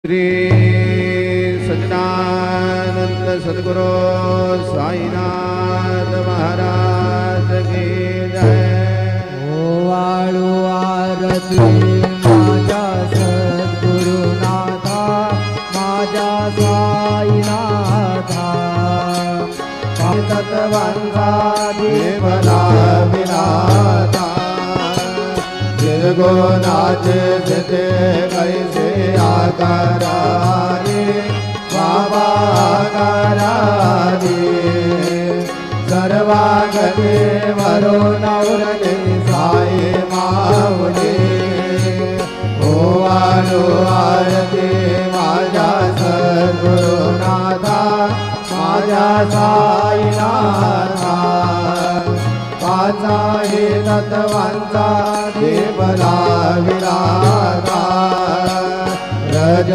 श्री सच्चिदानंद सद्गुरु साईनाथ महाराज की जय। वाळू आरती माझ्या सद्गुरुनाथा, माझ्या साईनाथा, तत्वांचा देवला विनाथा, निर्गुणाचे जिथे कैसे आकाराने बाबा आकाराने, सर्वांगणे वरून उरले साई माऊली। वाळू आरती माझ्या सद्गुरुनाथा, माझ्या साईनाथा, पाचाही तत्वांचा देवला विरागा रज